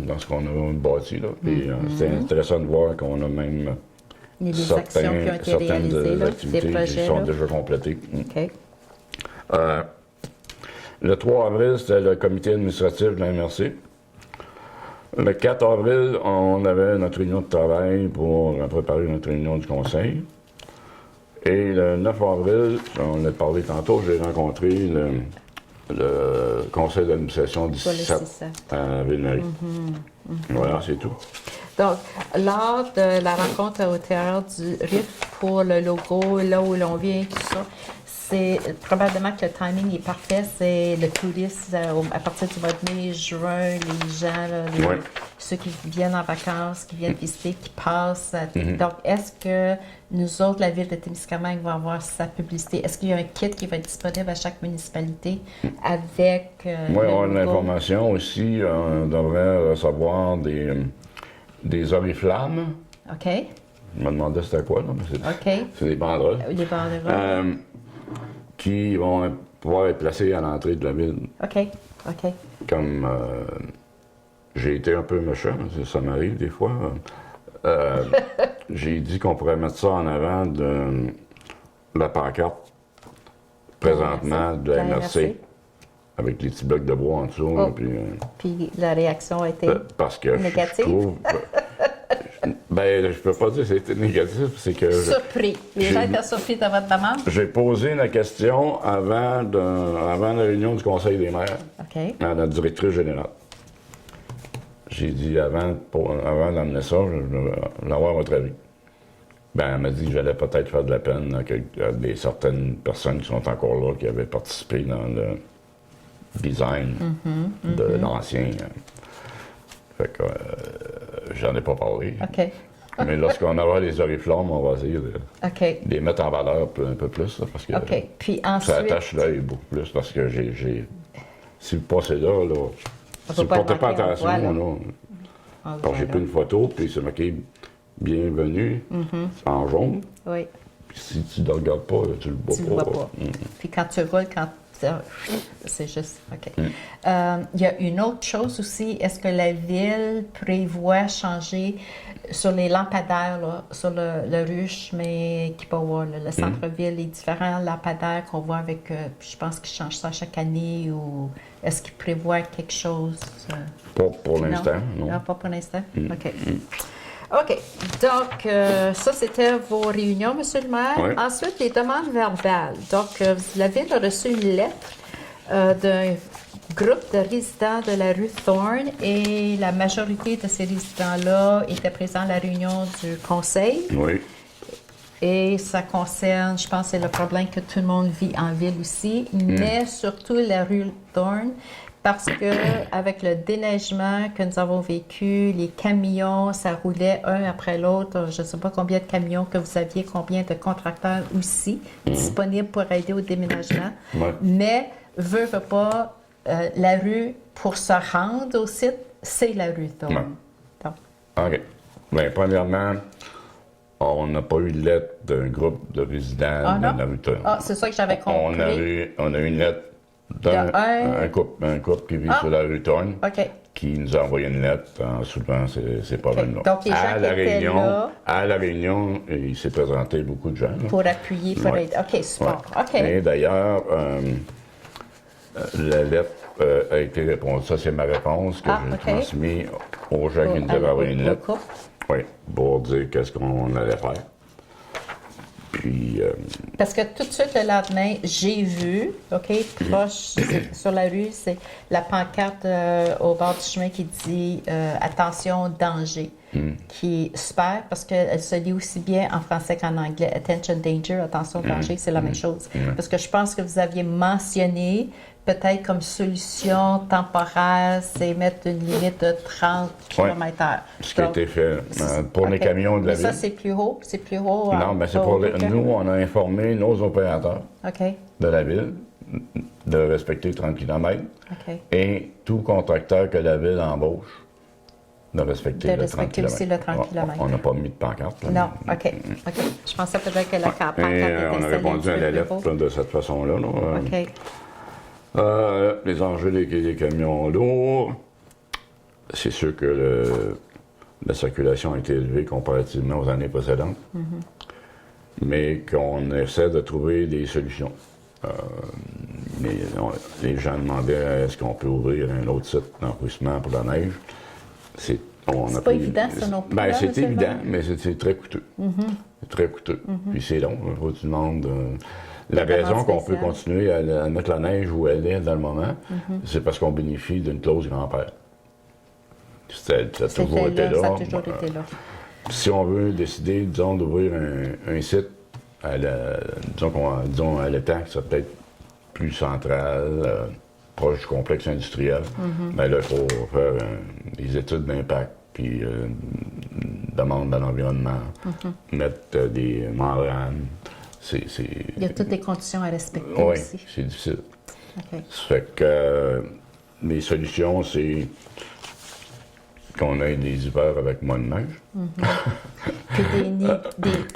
bâti. Là. Puis c'est intéressant de voir qu'on a même certaines activités qui sont déjà complétées. Le 3 avril, c'était le comité administratif de la MRC. Le 4 avril, on avait notre réunion de travail pour préparer notre réunion du conseil. Et le 9 avril, on a parlé tantôt, j'ai rencontré le conseil d'administration du CISAP à Ville-Marie. Voilà, c'est tout. Donc, lors de la rencontre au Théâtre du Rif pour le logo, là où l'on vient, tout ça, c'est probablement que le timing est parfait. C'est le tourisme à partir du mois de mai, juin, les gens, là, ceux qui viennent en vacances, qui viennent visiter, qui passent. Donc, est-ce que nous autres, la ville de Témiscamingue, va avoir sa publicité? Est-ce qu'il y a un kit qui va être disponible à chaque municipalité avec... oui, on a de l'information aussi. On devrait recevoir des oriflammes. OK. Je me demandais c'était quoi, là. Mais c'est des banderoles. Des banderoles. Qui vont pouvoir être placées à l'entrée de la ville. OK. Comme j'ai été un peu méchant, ça m'arrive des fois. J'ai dit qu'on pourrait mettre ça en avant de la pancarte présentement de la MRC. Avec les petits blocs de bois en dessous. Puis la réaction a été parce que négative? Je trouve... je peux pas dire que c'était négatif, c'est que... Surpris. Les gens étaient surpris de votre demande? J'ai posé la question avant la réunion du Conseil des maires à la directrice générale. J'ai dit, avant d'amener ça, je veux avoir votre avis. Elle m'a dit que j'allais peut-être faire de la peine à certaines personnes qui sont encore là, qui avaient participé dans le design de l'ancien. Fait que j'en ai pas parlé. Mais lorsqu'on aura les oriflammes, on va essayer de les mettre en valeur un peu plus. Là, parce que Puis ensuite, ça attache l'œil beaucoup plus. Parce que si vous passez là, si vous ne portez pas attention, là, j'ai pris une photo, puis c'est marqué « Bienvenue » en jaune. Oui. Puis si tu ne le regardes pas, tu ne le vois pas. Puis quand tu roules, c'est juste, OK. Il y a une autre chose aussi. Est-ce que la ville prévoit changer sur les lampadaires, là, sur le ruche, mais Kipawa, le centre-ville, les différents lampadaires qu'on voit avec, je pense qu'ils changent ça chaque année, ou est-ce qu'ils prévoient quelque chose? Pas pour l'instant, non. Non, pas pour l'instant? OK. OK. Donc, ça, c'était vos réunions, M. le maire. Oui. Ensuite, les demandes verbales. Donc, la ville a reçu une lettre d'un groupe de résidents de la rue Thorne et la majorité de ces résidents-là étaient présents à la réunion du conseil. Oui. Et ça concerne, je pense, c'est le problème que tout le monde vit en ville aussi, mais surtout la rue Thorne. Parce que avec le déneigement que nous avons vécu, les camions, ça roulait un après l'autre. Je ne sais pas combien de camions que vous aviez, combien de contracteurs aussi disponibles pour aider au déménagement. Mais, veut pas, la rue, pour se rendre au site, c'est la rue Thorne. OK. Bien, premièrement, on n'a pas eu de lettre d'un groupe de résidents de la rue Thorne. Ah, c'est ça que j'avais compris. On a eu une lettre d'un couple qui vit sur la rue Thorne, qui nous a envoyé une lettre en soulevant ces problèmes-là. Donc, les gens qui étaient là... À la réunion, il s'est présenté beaucoup de gens. Là. Pour appuyer, pour aider. OK, super. OK. Et d'ailleurs, la lettre a été répondue. Ça, c'est ma réponse que j'ai transmise aux gens qui nous avaient envoyé une lettre. Oui, pour dire qu'est-ce qu'on allait faire. Puis, parce que tout de suite, le lendemain, j'ai vu, proche sur la rue, c'est la pancarte au bord du chemin qui dit « Attention, danger », qui est super parce qu'elle se lit aussi bien en français qu'en anglais. « Attention, danger »,« Attention, danger », c'est la même chose. Parce que je pense que vous aviez mentionné, peut-être comme solution temporaire, c'est mettre une limite de 30 km/h. Ce qui a été fait pour les camions de la ville. Ça, c'est plus haut? C'est plus haut? Non, mais c'est pour nous, on a informé nos opérateurs de la ville de respecter 30 km et tout contracteur que la ville embauche de respecter le 30 km. Aussi le 30 km. On n'a pas mis de pancarte. Non, OK. Je pensais peut-être que la pancarte était on a répondu à la lettre de cette façon-là. Les enjeux des camions lourds, c'est sûr que la circulation a été élevée comparativement aux années précédentes, mais qu'on essaie de trouver des solutions. Les gens demandaient est-ce qu'on peut ouvrir un autre site d'enfouissement pour la neige. C'est pas évident, ça non plus. C'est évident, mais c'est très coûteux. C'est très coûteux. Puis c'est long. Il faut que tu demandes... La raison qu'on peut continuer à mettre la neige où elle est dans le moment, c'est parce qu'on bénéficie d'une clause grand-père. Ça a toujours été là. Ça a toujours été là. Si on veut décider, disons, d'ouvrir un site disons à l'étang, ça peut être plus central, proche du complexe industriel. Mais là, il faut faire des études d'impact, puis demande à l'environnement, mettre des membranes. Il y a toutes les conditions à respecter oui, aussi. c'est difficile. OK. Ça fait que les solutions, c'est qu'on ait des hivers avec moins de neige. Puis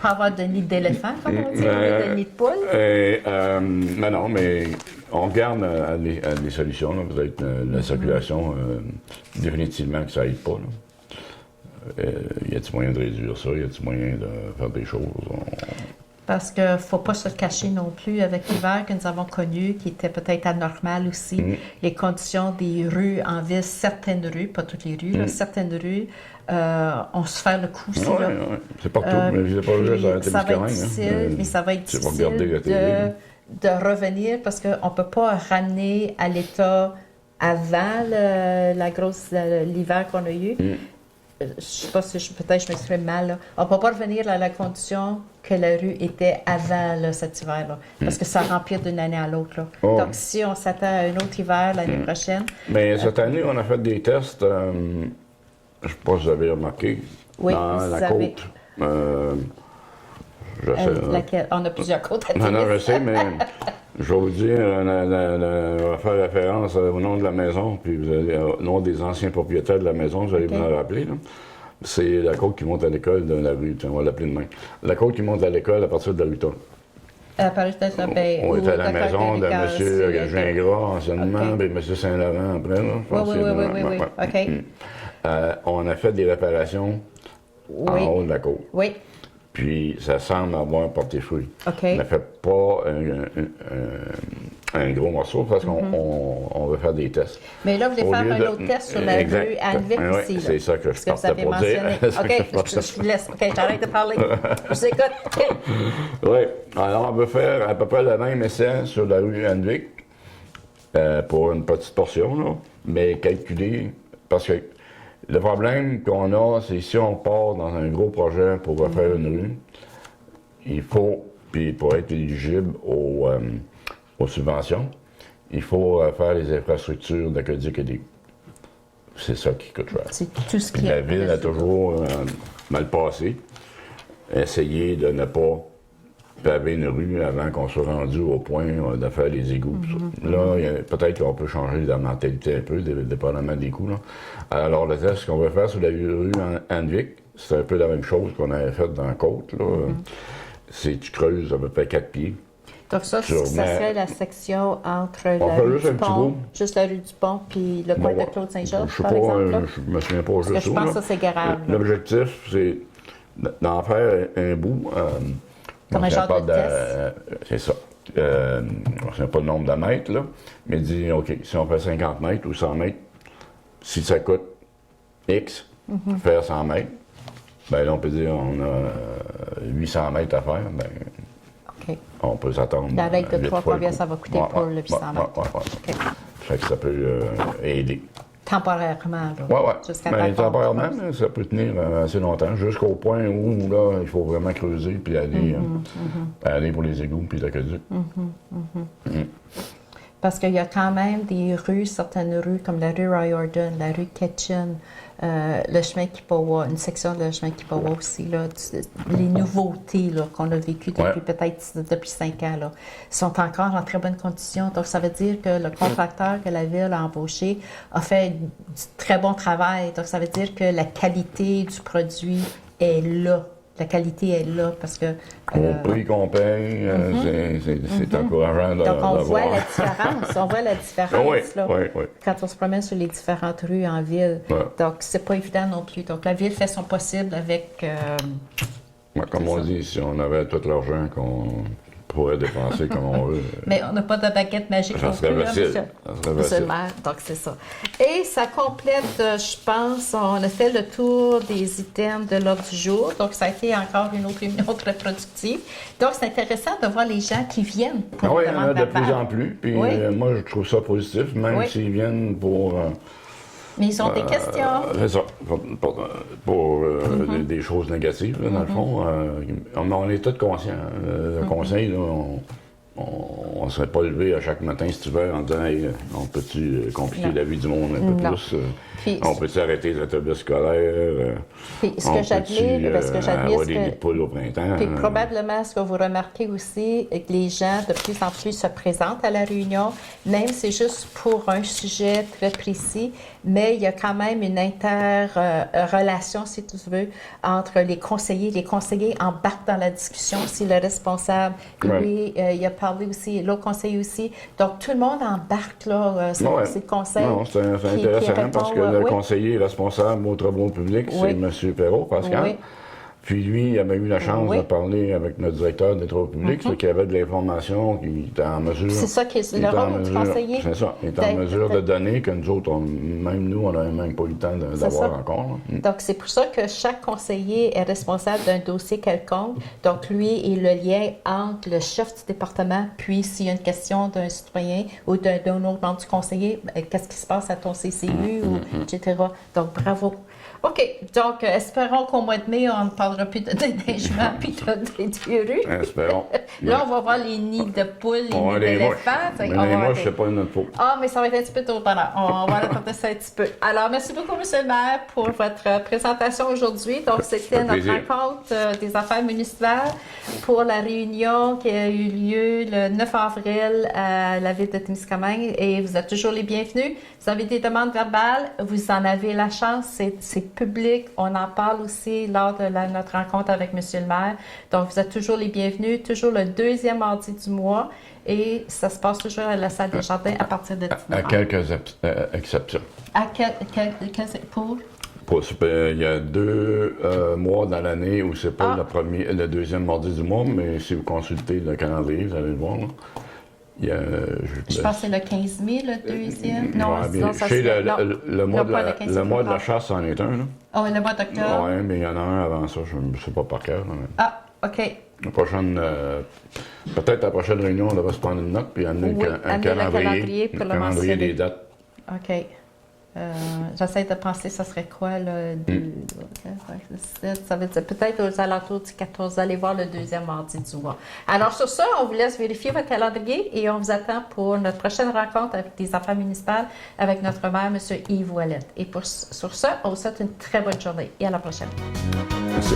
pas avoir de nid d'éléphant, comme on dit, de nid de poule. Mais on regarde à des solutions. Là, peut-être la circulation, définitivement que ça n'aide pas. Y a-t-il moyen de réduire ça? Y a-t-il moyen de faire des choses? Parce qu'il ne faut pas se le cacher non plus avec l'hiver que nous avons connu, qui était peut-être anormal aussi. Les conditions des rues en ville, certaines rues, pas toutes les rues, là, certaines rues, on se fait le coup. Oui, c'est partout, mais c'est pas juste à ça va être difficile, mais ça va être difficile de revenir parce qu'on ne peut pas ramener à l'état avant l'hiver qu'on a eu. Je ne sais pas si peut-être je m'exprime mal. Là. On ne peut pas revenir à la condition que la rue était avant là, cet hiver-là. Parce que ça remplit d'une année à l'autre. Là. Donc, si on s'attend à un autre hiver l'année prochaine... Mais cette année, on a fait des tests, je ne sais pas si vous avez remarqué, dans la côte. Laquelle? On a plusieurs côtes à Non, je sais, mais je vais vous dire, on va faire référence au nom de la maison, puis au nom des anciens propriétaires de la maison, vous allez vous en rappeler. Là. C'est la côte qui monte à l'école de la rue, on va l'appeler demain. La côte qui monte à l'école à partir de la rue Toll. On était à la maison de M. Gingras anciennement, puis M. Saint-Laurent après. Là, oui. OK. On a fait des réparations en haut de la côte. Oui. Puis ça semble avoir porté fruit. OK. On n'a fait pas un gros morceau parce qu'on veut faire des tests. Mais là, vous voulez faire un autre test sur la rue Anne-Vic ici. C'est ça que je partais pour dire. OK, je vous laisse. OK, j'arrête de parler. Je vous écoute. Oui. Alors, on veut faire à peu près le même essai sur la rue Anne-Vic pour une petite portion, là, mais calculé parce que le problème qu'on a, c'est si on part dans un gros projet pour refaire une rue, il faut, puis pour être éligible aux subventions, il faut faire les infrastructures d'aqueduc et d'eau. C'est ça qui coûte cher. C'est tout ce qui La ville a toujours mal passé, essayé de ne pas paver une rue avant qu'on soit rendu au point de faire les égouts. Là, peut-être qu'on peut changer la mentalité un peu, dépendamment des coûts. Là. Alors, le test qu'on va faire sur la rue Anne-Vic, c'est un peu la même chose qu'on avait fait dans la côte. Là. C'est tu creuses à peu près 4 pieds. Donc ça serait la section entre la rue du Pont, juste la rue du Pont, puis le coin de Claude Saint-Georges, par exemple? Je me souviens pas juste ça. Je pense que ça, c'est Gérard. L'objectif, c'est d'en faire un bout. Comme un genre de test. C'est ça. Je ne sais pas le nombre de mètres, là, mais dit, OK, si on fait 50 mètres ou 100 mètres, si ça coûte X, faire 100 mètres, ben là, on peut dire on a 800 mètres à faire, ben, on peut s'attendre. La règle de 3, combien ça va coûter pour le 800 mètres? Fait que ça peut aider. Temporairement, là. Oui. Jusqu'à temporairement, ça peut tenir assez longtemps, jusqu'au point où, là, il faut vraiment creuser puis aller pour les égouts puis l'aqueduc. Parce qu'il y a quand même des rues, certaines rues, comme la rue Riordan, la rue Ketchen, le chemin Kippawa, une section de chemin Kippawa aussi, là, les nouveautés là, qu'on a vécues depuis 5 ans, là, sont encore en très bonne condition. Donc, ça veut dire que le contracteur que la ville a embauché a fait du très bon travail. Donc, ça veut dire que la qualité du produit est là. La qualité est là parce que... Au prix qu'on paye, c'est encourageant de Donc, on de voit voir. la différence. On voit la différence, là, quand on se promène sur les différentes rues en ville. Donc, c'est pas évident non plus. Donc, la ville fait son possible avec... Comme on dit, si on avait tout l'argent qu'on pourrait dépenser comme on veut. Mais on n'a pas de baguette magique Ça non serait plus, facile. Monsieur le maire. Donc, c'est ça. Et ça complète, je pense, on a fait le tour des items de l'ordre du jour. Donc, ça a été encore une autre réunion très productive. Donc, c'est intéressant de voir les gens qui viennent pour il y en a de plus en plus. Puis moi, je trouve ça positif, même s'ils viennent pour Mais ils ont des questions. C'est ça. Pour des choses négatives, là, dans le fond. On est tous conscients. Le conseil, là, on ne serait pas levé à chaque matin cet hiver en disant hey, on peut-tu compliquer la vie du monde un peu plus? On peut-tu arrêter les autobus scolaires? Puis ce que j'admire, avoir des nids de poules au printemps. Puis probablement, ce que vous remarquez aussi, est que les gens de plus en plus se présentent à la réunion, même si c'est juste pour un sujet très précis, mais il y a quand même une interrelation, si tu veux, entre les conseillers. Les conseillers embarquent dans la discussion. Si le responsable, lui, il a parlé aussi, l'autre conseiller aussi. Donc, tout le monde embarque, là, c'est le conseil. Non, c'est intéressant parce que le conseiller responsable aux travaux publics, c'est M. Perrault, Pascal. Oui. Puis lui, il avait eu la chance de parler avec notre directeur des travaux publics, qui avait de l'information, qui était en mesure... C'est ça qui est le rôle du conseiller. C'est ça, il est en mesure de donner que nous autres, même nous, on n'avait même pas eu le temps d'avoir encore. Donc, c'est pour ça que chaque conseiller est responsable d'un dossier quelconque. Donc, lui est le lien entre le chef du département, puis s'il y a une question d'un citoyen ou d'un autre membre du conseiller, qu'est-ce qui se passe à ton CCU, etc. Donc, bravo. OK. Donc, espérons qu'au mois de mai, on ne parlera plus de déneigement puis de rues. Espérons. Là, on va voir les nids de poules, les nids d'éléphants. Les moches, c'est pas notre peau. Ah, mais ça va être un petit peu tôt pendant. On va reporter ça un petit peu. Alors, merci beaucoup, M. le maire, pour votre présentation aujourd'hui. Donc, c'était notre rencontre des affaires municipales pour la réunion qui a eu lieu le 9 avril à la ville de Témiscamingue. Et vous êtes toujours les bienvenus. Vous avez des demandes verbales, vous en avez la chance, c'est public. On en parle aussi lors de notre rencontre avec M. le maire. Donc, vous êtes toujours les bienvenus, toujours le deuxième mardi du mois. Et ça se passe toujours à la salle des jardins à partir de 19h. À quelques exceptions. À pour? Il y a 2 mois dans l'année où c'est pas le deuxième mardi du mois, mais si vous consultez le calendrier, vous allez le voir. Là. Je pense que c'est le 15 mai, le deuxième. Non, ça le mois de la chasse, c'en est un. Là. Oh, le mois d'octobre. Oui, mais il y en a un avant ça, je ne sais pas par cœur. OK. La prochaine, peut-être la prochaine réunion, on devrait se prendre une note puis amener un calendrier des dates. OK. J'essaie de penser, ça serait quoi, là, ça veut dire peut-être aux alentours du 14, allez voir le deuxième mardi du mois. Alors, sur ça, on vous laisse vérifier votre calendrier et on vous attend pour notre prochaine rencontre avec des affaires municipales avec notre maire, M. Yves Ouellette. Et sur ça, on vous souhaite une très bonne journée et à la prochaine. Merci.